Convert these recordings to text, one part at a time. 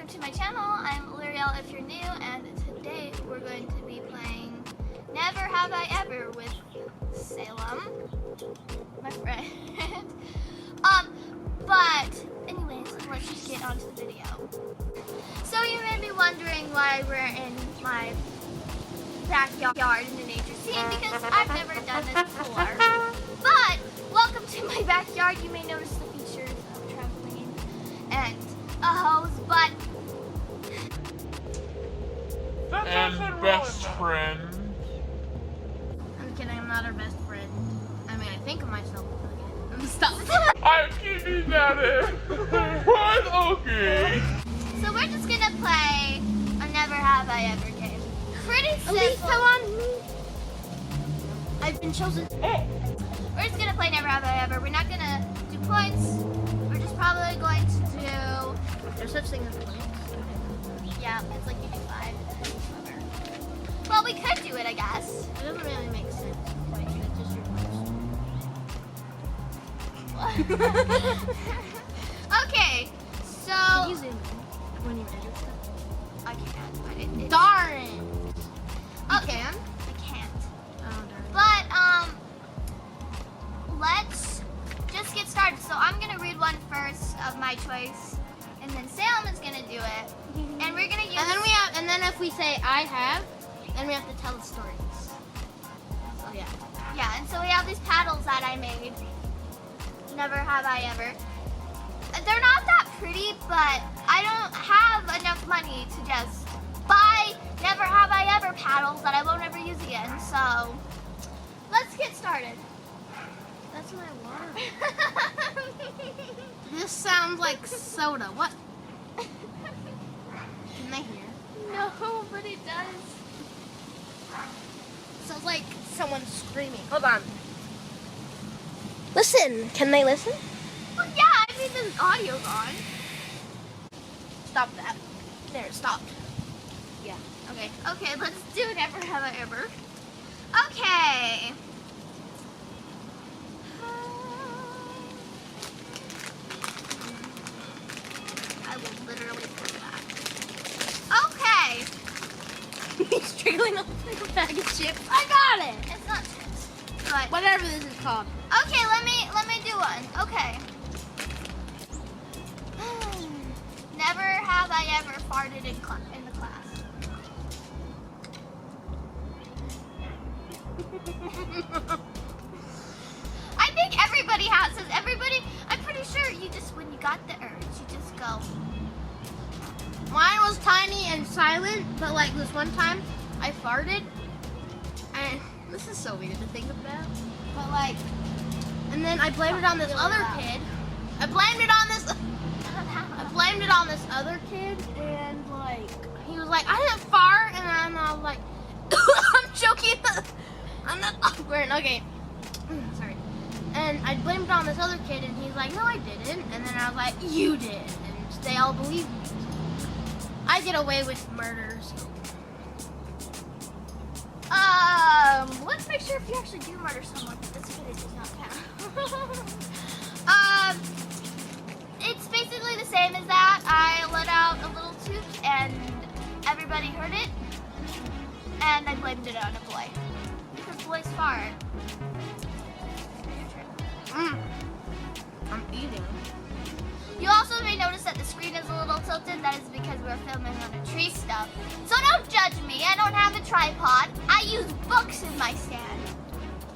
welcome to my channel. I'm Liriel if you're new, and today we're going to be playing Never Have I Ever with Saylem, my friend. But anyways, let's just get on to the video. So you may be wondering why we're in my backyard in the nature scene, because I've never done this before. But welcome to my backyard. You may notice the features of a trampoline and a hose, but and best friend. I'm kidding, I'm not her best friend. I mean, I think of myself. Okay. Stop. I'm keeping that in. What? Okay. So we're just gonna play a Never Have I Ever game. Pretty simple. Elise, come on. I've been chosen. We're just gonna play Never Have I Ever. We're not gonna do points. We're just probably going to do. There's such thing as points. Yeah, it's like you do 5 and then whatever. Well, we could do it, I guess. It doesn't really make sense. Wait, it's just your Okay, so Can you zoom in when you edit stuff? I can't. I didn't. Darn it! Okay, I can't. Oh, darn. But let's just get started. So I'm gonna read one first of my choice, and then Saylem is gonna do it, and we're gonna use. And then if we say I have, then we have to tell the stories. Oh yeah. Yeah, and so we have these paddles that I made. Never have I ever. They're not that pretty, but I don't have enough money to just buy never have I ever paddles that I won't ever use again. So let's get started. That's my water. This sounds like soda. What? Can they hear? No, but it does. Sounds like someone screaming. Hold on. Listen. Can they listen? Well, yeah, I mean the audio's on. Stop that. There, it stopped. Yeah. Okay. Okay, let's do Never Have I Ever. Okay. I will literally put that. Okay. He's trickling off like a bag of chips. I got it. It's not chips, but Whatever this is called. okay. Let me do one. Okay. Never have I ever farted in the class. I think everybody has this. Everybody, I'm pretty sure you just, when you got the urge, you just go. Mine was tiny and silent, but like this one time, I farted, and this is so weird to think about. But like, and then I blamed it on this other kid. I blamed it on this other kid, and like, he was like, I didn't fart, and I was like, I'm joking. I'm not awkward. Okay, sorry. And I blamed it on this other kid, and he's like, no, I didn't. And then I was like, you did, and they all believed me. I get away with murder. So. Let's make sure if you actually do murder someone, this video does not count. It's basically the same as that. I let out a little toot and everybody heard it, and I blamed it on a boy because boys fart. I'm eating. You also may notice that the screen is a little tilted. That is because we're filming on a tree stump. So don't judge me. I don't have a tripod. I use books in my stand.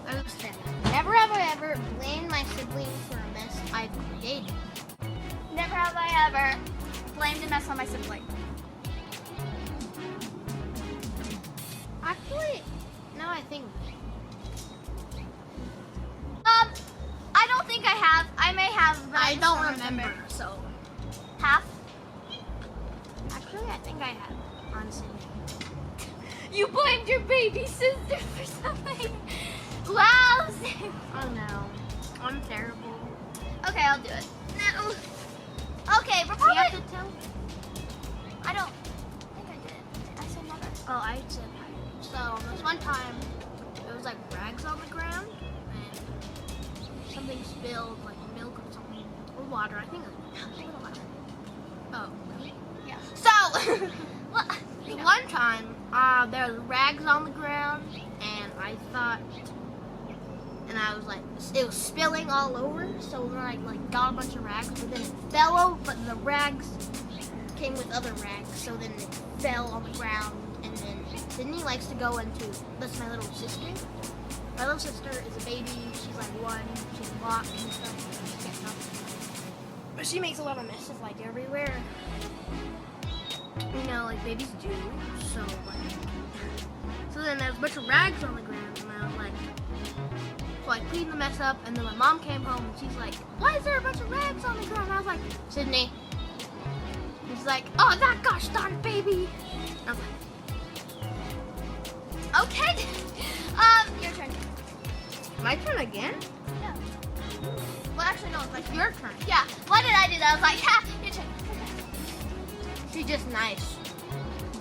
I understand. Never have I ever blamed my siblings for a mess I created. Never have I ever blamed a mess on my sibling. Actually, now I think. I don't think I have. I may have, but I just don't remember. So, Half? actually, I think I have. Honestly. You blamed your baby sister for something. Wow. Oh no, I'm terrible. Okay, I'll do it. No. Okay, we're You probably. have to tell. I don't think I did. I said never. Oh, I said hi. So this one time, it was like rags on the ground, and something spilled, like milk or something, or water. I think it was water. Oh, really? Yeah. Well, One time, there was rags on the ground, and I thought, and I was like, it was spilling all over, so then I like got a bunch of rags, but then it fell over, but the rags came with other rags, so then it fell on the ground, and then Sydney likes to go into, that's my little sister. My little sister is a baby, she's like 1, she's locked and stuff, she can't talk. But she makes a lot of messes like everywhere. You know, like babies do, so then there's a bunch of rags on the ground, and I was like, so I cleaned the mess up, and then my mom came home, and she's like, why is there a bunch of rags on the ground? And I was like, Sydney. And she's like, oh, that gosh darn baby. I was like, okay. Your turn. my turn again? Yeah. Well, actually, no, it's like Your turn. Yeah. Why did I do that? I was like, ha, your turn. She's just nice.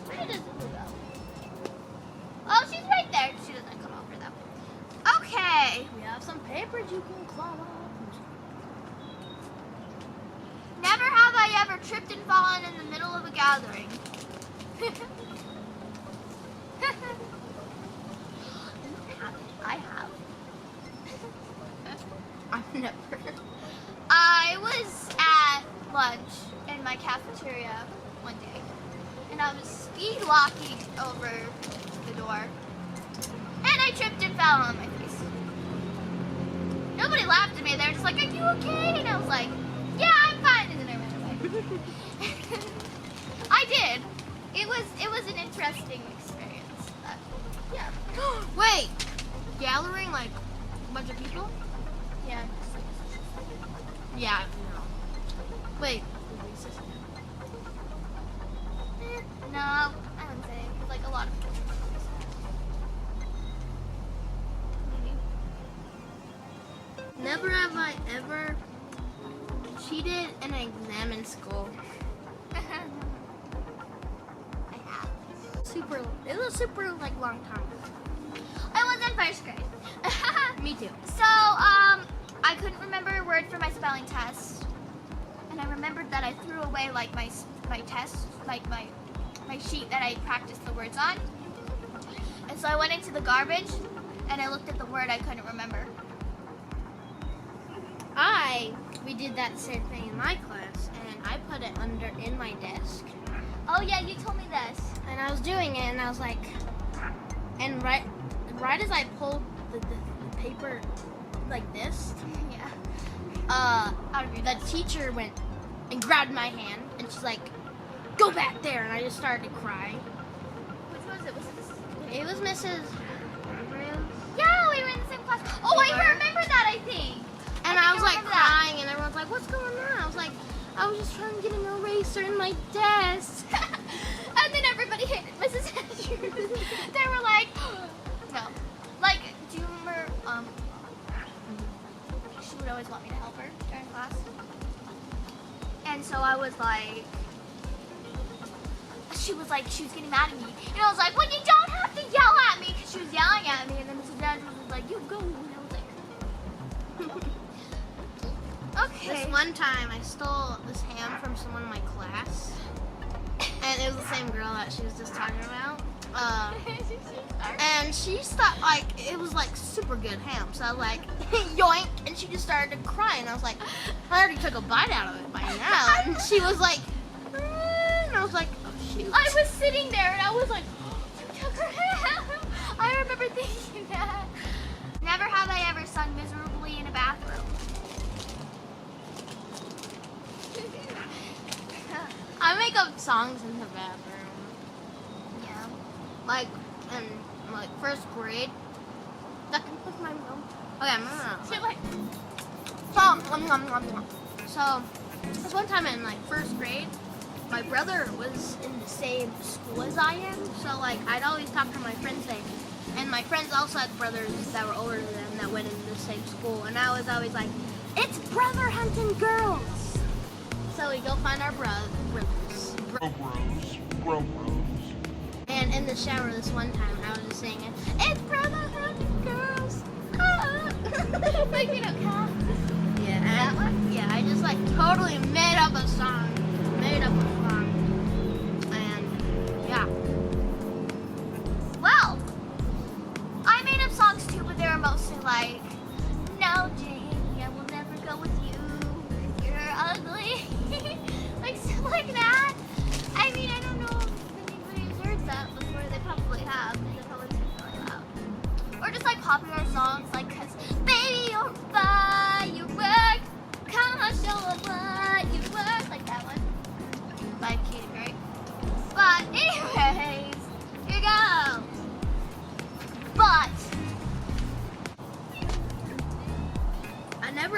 Where does Lulu go? Oh, she's right there. She doesn't come over though. Okay. We have some papers you can climb up. Never have I ever tripped and fallen in the middle of a gathering. I have. I've never. I was at lunch in my cafeteria one day, and I was speed walking over the door, and I tripped and fell on my face. Nobody laughed at me. They were just like, "Are you okay?" And I was like, "Yeah, I'm fine." And then I ran away. I did. It was an interesting experience. But, yeah. Wait, gathering like a bunch of people? Yeah. Yeah, no. Wait. No, I wouldn't say. It was like a lot of people. Maybe. Never have I ever cheated in an exam in school. I have. It was a super like long time. I was in first grade. Me too. So, I couldn't remember a word for my spelling test. And I remembered that I threw away like my test, like my sheet that I practiced the words on. And so I went into the garbage and I looked at the word I couldn't remember. We did that same thing in my class, and I put it in my desk. Oh yeah, you told me this. And I was doing it, and I was like, and right as I pulled the paper like this, the teacher went and grabbed my hand, and she's like, "Go back there!" And I just started crying. Which was it? Was it this? It was Mrs. Yeah, we were in the same class. Oh, I remember that, I think. And I was like crying, and everyone's like, "What's going on?" I was like, "I was just trying to get an eraser in my desk." And then everybody hated Mrs. Andrews. They were like, no. Like, do you remember, she would always want me to help her during class. And so I was like, she was getting mad at me. And I was like, well, you don't have to yell at me, because she was yelling at me. And then Mrs. Andrews was like, you go. And I was like, okay. This one time, I stole this ham from someone in my class. And it was the same girl that she was just talking about. And she thought like it was like super good ham. So I was like, yoink, and she just started to cry. And I was like, I already took a bite out of it by now. And she was like, and I was like, oh shoot. I was sitting there and I was like, you took her ham. I remember thinking that. Never have I ever sung miserably in a bathroom. I make up songs in the bathroom. Yeah. Like in like first grade. That can put my mom. Okay, no. She like, So this one time in like first grade, my brother was in the same school as I am. So like I'd always talk to my friends there. And my friends also had brothers that were older than them that went in the same school. And I was always like, it's brother hunting girls. So we go find our brothers. Bro bros. And in the shower this one time, I was just singing, it's brother hunting girls. Ah. like, you know, cat. Yeah, That one? Yeah, I just like totally made up a song. And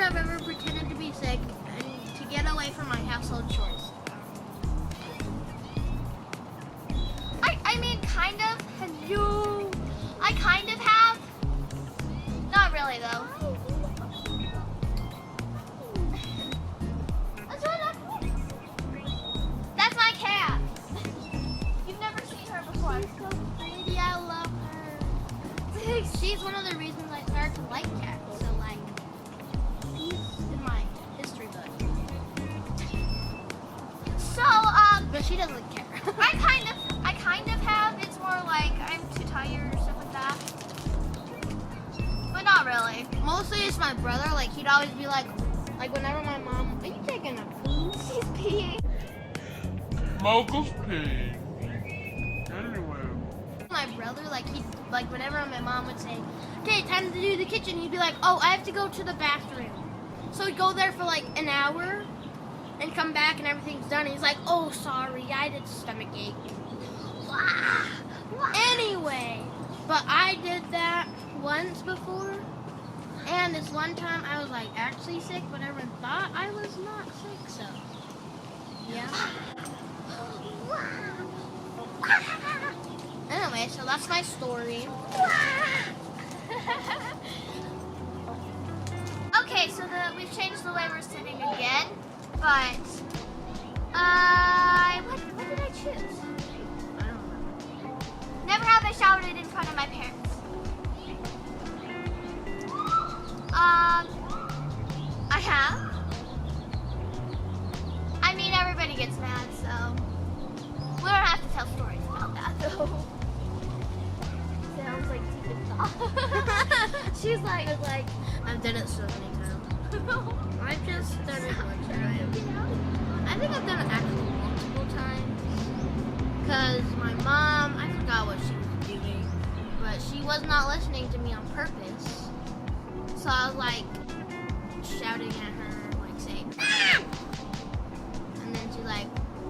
I've ever pretended to be sick and to get away from my household chores. I mean, kind of. Hello. I kind of have. Not really, though. That's my cat. You've never seen her before. She's so pretty. I love her. She's one of the reasons I started to like cats. So, like, she's in my history book. So, But she doesn't care. I kind of have. It's more like I'm too tired or stuff like that. But not really. Mostly it's my brother. Like, he'd always be like whenever my mom, are you taking a poo? She's peeing. Mocha's peeing. Anyway. My brother, like whenever my mom would say, okay, time to do the kitchen, he'd be like, oh, I have to go to the bathroom. So he'd go there for like an hour and come back and everything's done. He's like, oh, sorry, I had a stomach ache. Anyway, but I did that once before. And this one time I was like actually sick, but everyone thought I was not sick, so yeah. Anyway, so that's my story. Okay, so we've changed the way we're sitting again, but what did I choose? I don't remember. Never have I shouted in front of my parents. I have. I mean, everybody gets mad, so we don't have to tell stories about that, though. Sounds like TikTok. She's like, I've done it so many times. I've just done it one time. I think I've done it actually multiple times. Because my mom, I forgot what she was doing, but she was not listening to me on purpose. So I was like shouting at her, like saying, ah! And then she's like,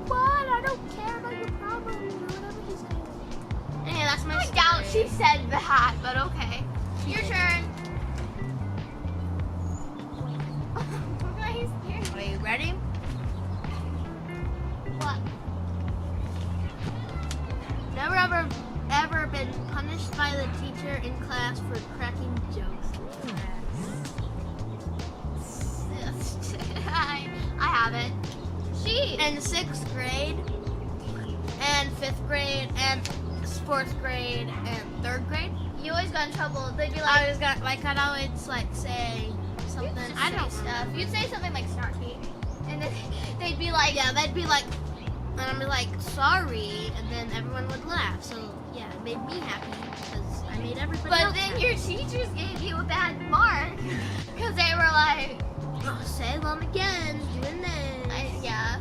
what? I don't care about your problems or whatever she said. Anyway, that's my I story. doubt she said that, but okay. Your turn. Are you ready? What? Never ever been punished by the teacher in class for cracking jokes in class. I haven't. She. In 6th grade, and 5th grade, and 4th grade, and 3rd grade, You always got in trouble. They'd be I like, always got I'd always like say something. I don't say know. You'd say something like snarky, and then they'd be like, Yeah, they'd be like, and I'd be like, sorry, and then everyone would laugh. So yeah, it made me happy because I made everybody But else then happy. your teachers gave you a bad mark because they were like, Oh, Saylem again, doing this. yeah.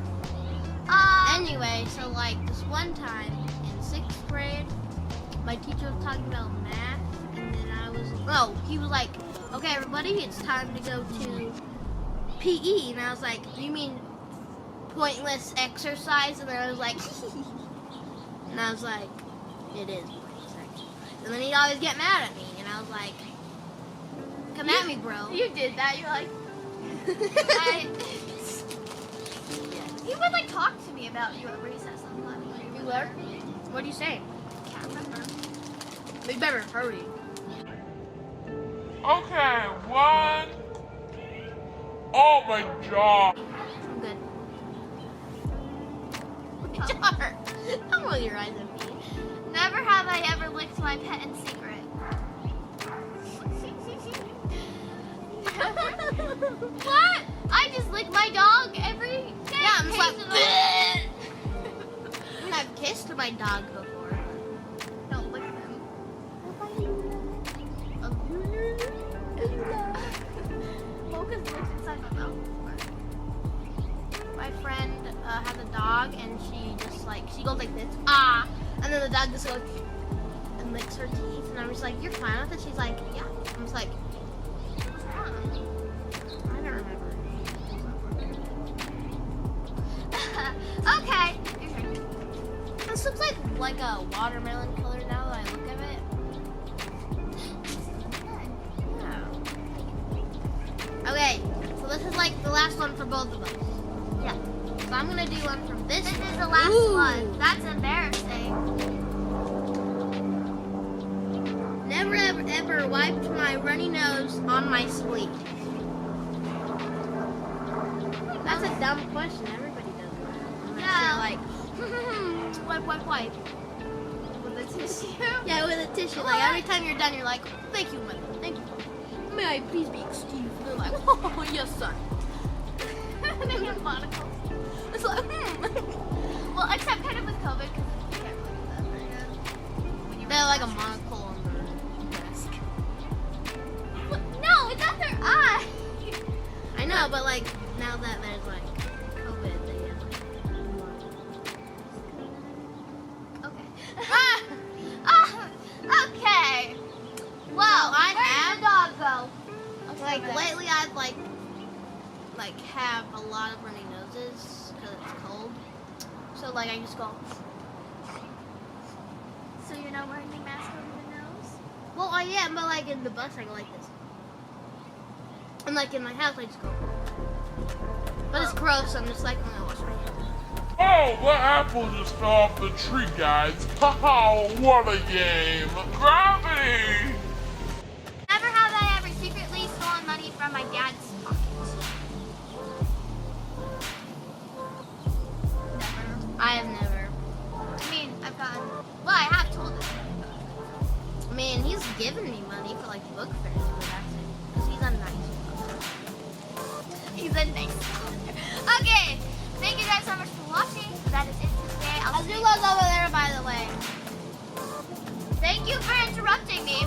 Anyway, so like this one time in 6th grade, my teacher was talking about math, and then he was like, okay, everybody, it's time to go to PE, and I was like, you mean pointless exercise? And then I was like, and I was like, it is pointless exercise. And then he'd always get mad at me, and I was like, come at me, bro. You did that. You're like, he would like talk to me about you at recess sometimes. You were? What do you say? Can't remember. You better hurry. Okay, one. Oh my jaw. I'm good. Jar. Don't roll your eyes at me. Never have I ever licked my pet in secret. What? I just lick my dog every day. Yeah, I'm just like, occasionally. and I've kissed my dog before. Don't lick them. Focus looks inside my mouth before. My friend has a dog, and she goes like this, ah, and then the dog just goes and licks her teeth, and I'm just like, you're fine with it? She's like, yeah. I'm just like, what's wrong? I don't remember. Okay. Your turn. This looks like a watermelon color now that I look at it. Yeah. Okay. this is like the last one for both of us. Yeah. So I'm gonna do one from this. This one. is the last Ooh. one. That's embarrassing. Never ever wiped my runny nose on my sleeve. That's a dumb question. Everybody does that. Unless Yeah. you're like, wipe. With a tissue. Yeah, with a tissue. Like every time you're done, you're like, thank you, mother. Thank you. May I please be excused? And they're like, oh, yes, son. They have monocles. It's like, Well, except kind of with COVID, because you can't really do that right now. When you're They're like a mask. monocle on their desk. No, it's not their eye. I know, but like now that there's like COVID, they have Okay. Okay. Well, I where have- did the dog go? Okay, like good. lately I've like have a lot of runny noses because it's cold. So like I just go. So you're not wearing the mask over your nose? Well, I am, but like in the bus I go like this. And like in my house I just go. But it's gross. I'm just like I'm gonna wash my hands. Oh, the apple just fell off the tree, guys. Oh, what a game. Gravity! Never have I ever secretly stolen money from my dad's pocket. Never. I have never. I mean, I've gotten. Well, I have told him. I mean, he's given me money for like book fairs, but that's it. 'Cause he's a nice father. He's a nice father. Okay. Thank you guys so much for watching. That is it for today. I'll see you. Azula's over there, by the way. Thank you for interrupting me.